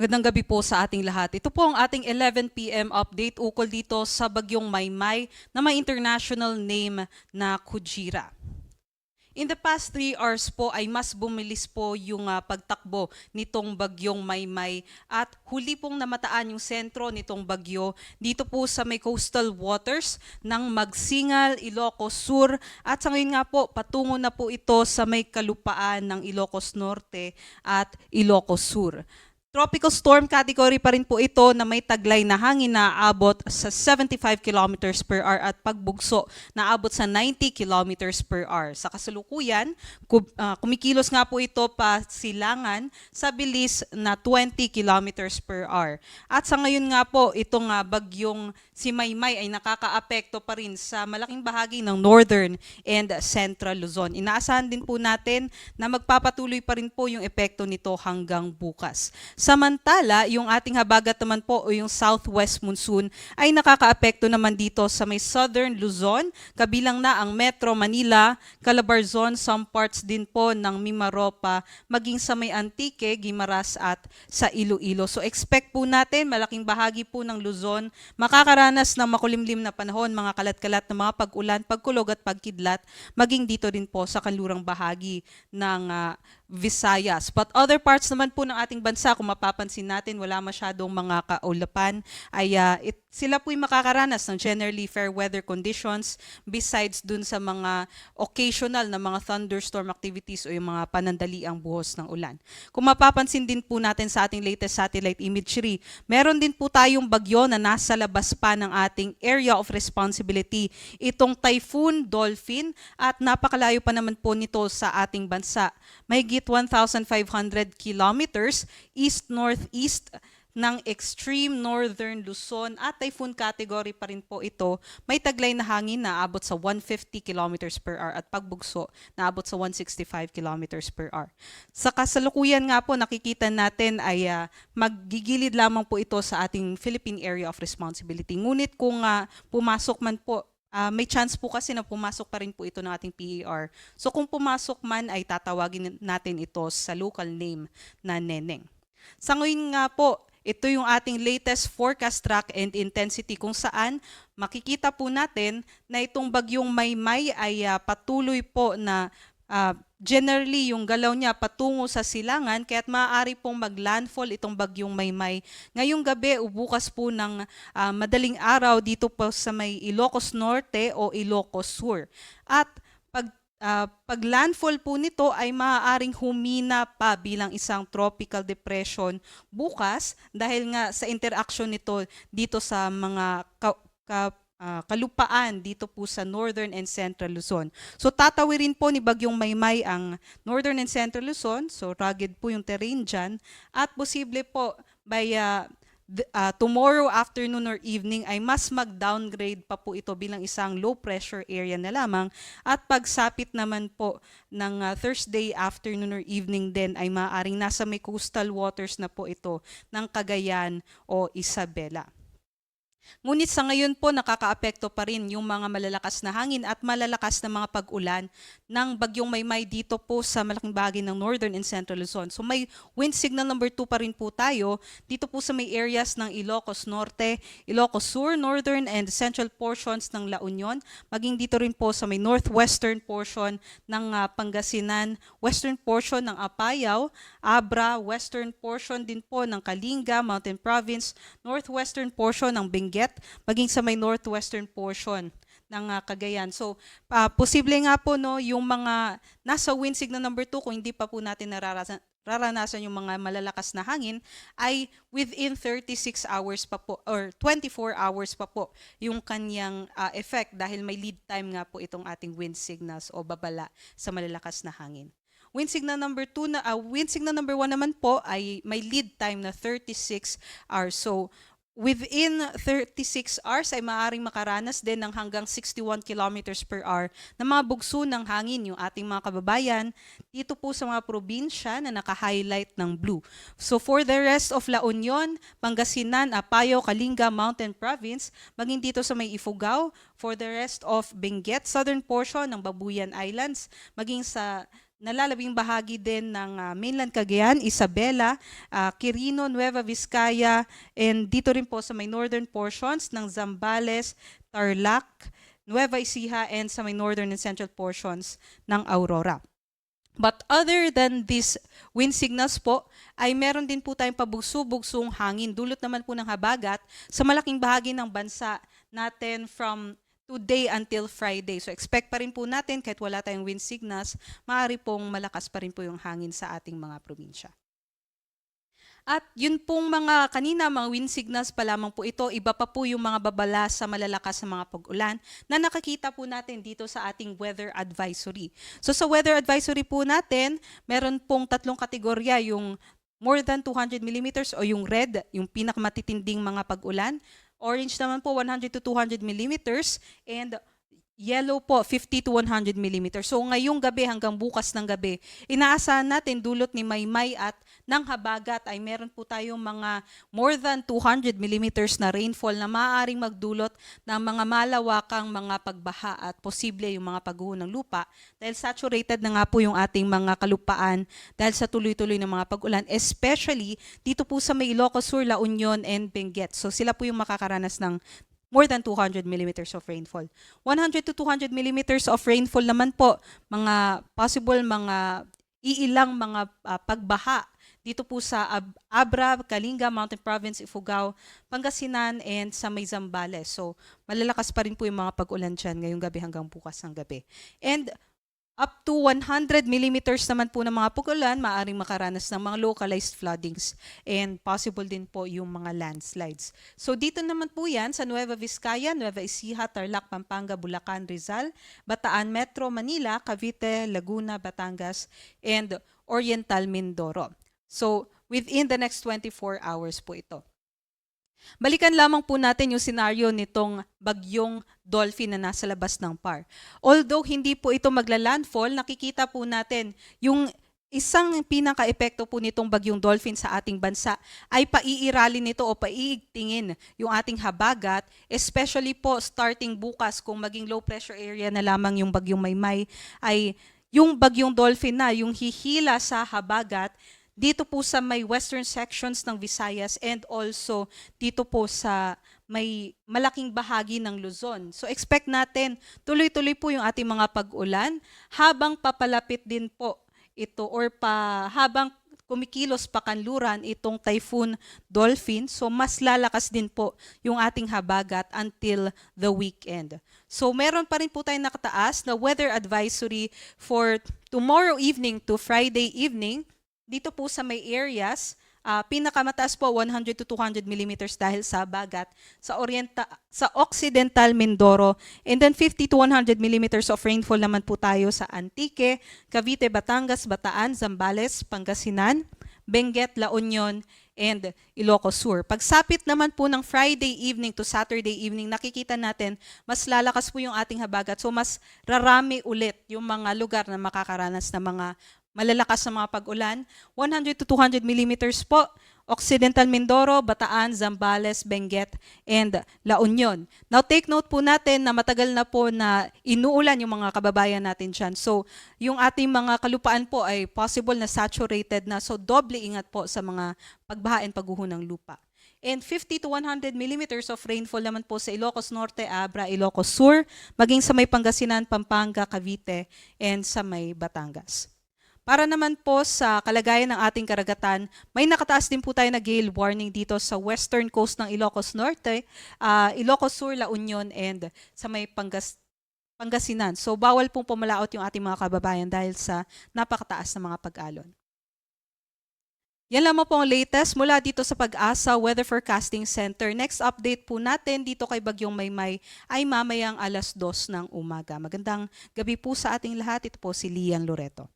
Magandang gabi po sa ating lahat. Ito po ang ating 11 p.m. update ukol dito sa bagyong Maymay na may international name na Kujira. In the past 3 hours po ay mas bumilis po yung pagtakbo nitong bagyong Maymay at huli pong namataan yung sentro nitong bagyo dito po sa may coastal waters ng Magsingal, Ilocos Sur at sa ngayon nga po patungo na po ito sa may kalupaan ng Ilocos Norte at Ilocos Sur. Tropical storm category pa rin po ito na may taglay na hangin na aabot sa 75 kilometers per hour at pagbugso na aabot sa 90 kilometers per hour. Sa kasalukuyan, kumikilos nga po ito pa silangan sa bilis na 20 kilometers per hour. At sa ngayon nga po, itong bagyong si Maymay ay nakakaapekto pa rin sa malaking bahagi ng northern and central Luzon. Inaasahan din po natin na magpapatuloy pa rin po yung epekto nito hanggang bukas. Samantala, yung ating habagat naman po o yung southwest monsoon ay nakakaapekto naman dito sa may southern Luzon, kabilang na ang Metro Manila, Calabarzon, some parts din po ng Mimaropa, maging sa may Antique, Guimaras at sa Iloilo. So expect po natin, malaking bahagi po ng Luzon, makakaranas ng makulimlim na panahon, mga kalat-kalat na mga pag-ulan, pagkulog at pagkidlat, maging dito din po sa kanlurang bahagi ng Visayas. But other parts naman po ng ating bansa, kung mapapansin natin, wala masyadong mga kaulapan, ay sila po'y makakaranas ng generally fair weather conditions besides dun sa mga occasional na mga thunderstorm activities o yung mga panandaliang buhos ng ulan. Kung mapapansin din po natin sa ating latest satellite imagery, meron din po tayong bagyo na nasa labas pa ng ating area of responsibility, itong Typhoon Dolphin, at napakalayo pa naman po nito sa ating bansa. Mahigit 1,500 kilometers east-northeast ng extreme northern Luzon at typhoon category pa rin po ito. May taglay na hangin na abot sa 150 kilometers per hour at pagbugso na abot sa 165 kilometers per hour. Sa kasalukuyan nga po nakikita natin ay maggigilid lamang po ito sa ating Philippine Area of Responsibility. Ngunit kung pumasok man po, may chance po kasi na pumasok pa rin po ito ng ating PER. So kung pumasok man ay tatawagin natin ito sa local name na Neneng. Sa ngayon nga po, ito yung ating latest forecast track and intensity kung saan makikita po natin na itong bagyong Maymay ay patuloy po na generally yung galaw niya patungo sa silangan kaya't maaari pong maglandfall itong bagyong Maymay ngayong gabi o bukas po ng madaling araw dito po sa may Ilocos Norte o Ilocos Sur. At pag landfall po nito ay maaaring humina pa bilang isang tropical depression bukas dahil nga sa interaction nito dito sa mga kalupaan dito po sa northern and central Luzon. So tatawirin po ni bagyong Maymay ang northern and central Luzon, so rugged po yung terrain dyan, at posible po by tomorrow afternoon or evening ay mas mag-downgrade pa po ito bilang isang low pressure area na lamang, at pagsapit naman po ng Thursday afternoon or evening din ay maaaring nasa may coastal waters na po ito ng Cagayan o Isabela. Ngunit sa ngayon po nakakaapekto pa rin yung mga malalakas na hangin at malalakas na mga pag-ulan ng bagyong Maymay dito po sa malaking bahagi ng northern and central Luzon. So may wind signal number 2 pa rin po tayo dito po sa may areas ng Ilocos Norte, Ilocos Sur, northern and central portions ng La Union, maging dito rin po sa may northwestern portion ng Pangasinan, western portion ng Apayao, Abra, western portion din po ng Kalinga, Mountain Province, northwestern portion ng Benguet, maging sa may northwestern portion ng Cagayan. So, posible nga po no, yung mga nasa wind signal number 2, kung hindi pa po natin nararanasan yung mga malalakas na hangin, ay within 36 hours pa po or 24 hours pa po yung kanyang effect dahil may lead time nga po itong ating wind signals o babala sa malalakas na hangin. Wind signal number 2 wind signal number 1 naman po ay may lead time na 36 hours. So, within 36 hours ay maaaring makaranas din ng hanggang 61 kilometers per hour na mga bugso ng hangin yung ating mga kababayan dito po sa mga probinsya na naka-highlight ng blue. So for the rest of La Union, Pangasinan, Apayao, Kalinga, Mountain Province, maging dito sa may Ifugao, for the rest of Benguet, southern portion ng Babuyan Islands, maging sa nalalabing bahagi din ng mainland Cagayan, Isabela, Quirino, Nueva Vizcaya, and dito rin po sa may northern portions ng Zambales, Tarlac, Nueva Ecija, and sa may northern and central portions ng Aurora. But other than these wind signals po, ay meron din po tayong pabugso-bugsong hangin. Dulot naman po ng habagat sa malaking bahagi ng bansa natin from today until Friday. So expect pa rin po natin kahit wala tayong wind signals, maaari pong malakas pa rin po yung hangin sa ating mga probinsya. At yun pong mga kanina, mga wind signals pa lamang po ito, iba pa po yung mga babala sa malalakas na mga pag-ulan na nakakita po natin dito sa ating weather advisory. So sa weather advisory po natin, meron pong tatlong kategorya, yung more than 200 millimeters o yung red, yung pinakamatitinding mga pag-ulan. Orange naman po 100 to 200 millimeters, and yellow po, 50 to 100 millimeters. So ngayong gabi hanggang bukas ng gabi, inaasahan natin dulot ni Maymay at ng habagat ay meron po tayong mga more than 200 millimeters na rainfall na maaaring magdulot ng mga malawakang mga pagbaha at posible yung mga pagguho ng lupa dahil saturated na nga po yung ating mga kalupaan dahil sa tuloy-tuloy ng mga pag-ulan, especially dito po sa may Ilocos Sur, La Union, and Benguet. So sila po yung makakaranas ng more than 200 millimeters of rainfall. 100 to 200 millimeters of rainfall naman po, mga possible mga iilang mga pagbaha dito po sa Abra, Kalinga, Mountain Province, Ifugao, Pangasinan, and sa may Zambales. So malalakas pa rin po yung mga pag-ulan dyan ngayong gabi hanggang bukas ng gabi. And up to 100 millimeters naman po ng mga pag-ulan, maaaring makaranas ng mga localized floodings and possible din po yung mga landslides. So dito naman po yan sa Nueva Vizcaya, Nueva Ecija, Tarlac, Pampanga, Bulacan, Rizal, Bataan, Metro Manila, Cavite, Laguna, Batangas, and Oriental Mindoro. So within the next 24 hours po ito. Balikan lamang po natin yung senaryo nitong bagyong Dolphin na nasa labas ng PAR. Although hindi po ito magla-landfall, nakikita po natin yung isang pinaka-epekto po nitong bagyong Dolphin sa ating bansa ay paiiralin nito o paiigtingin yung ating habagat, especially po starting bukas kung maging low pressure area na lamang yung bagyong Maymay, ay yung bagyong Dolphin na, yung hihila sa habagat, dito po sa may western sections ng Visayas and also dito po sa may malaking bahagi ng Luzon. So expect natin tuloy-tuloy po yung ating mga pag-ulan habang papalapit din po ito or habang kumikilos pa kanluran itong Typhoon Dolphin. So mas lalakas din po yung ating habagat until the weekend. So meron pa rin po tayong nakataas na weather advisory for tomorrow evening to Friday evening. Dito po sa may areas, pinakamataas po 100 to 200 millimeters dahil sa habagat sa Occidental Mindoro, and then 50 to 100 millimeters of rainfall naman po tayo sa Antique, Cavite, Batangas, Bataan, Zambales, Pangasinan, Benguet, La Union, and Ilocos Sur. Pagsapit naman po ng Friday evening to Saturday evening, nakikita natin mas lalakas po yung ating habagat. So mas rarami ulit yung mga lugar na makakaranas ng mga malalakas na mga pag-ulan, 100 to 200 millimeters po, Occidental Mindoro, Bataan, Zambales, Benguet, and La Union. Now take note po natin na matagal na po na inuulan yung mga kababayan natin dyan. So yung ating mga kalupaan po ay possible na saturated na, so doble ingat po sa mga pagbaha and pagguho ng lupa. And 50 to 100 millimeters of rainfall naman po sa Ilocos Norte, Abra, Ilocos Sur, maging sa may Pangasinan, Pampanga, Cavite, and sa may Batangas. Para naman po sa kalagayan ng ating karagatan, may nakataas din po tayo na gale warning dito sa western coast ng Ilocos Norte, Ilocos Sur, La Union, and sa may Pangasinan. So bawal pong pumalaot yung ating mga kababayan dahil sa napakataas na mga pag-alon. Yan lamang po ang latest mula dito sa Pag-asa Weather Forecasting Center. Next update po natin dito kay Bagyong Maymay ay mamayang 2:00 ng umaga. Magandang gabi po sa ating lahat. Ito po si Lian Loreto.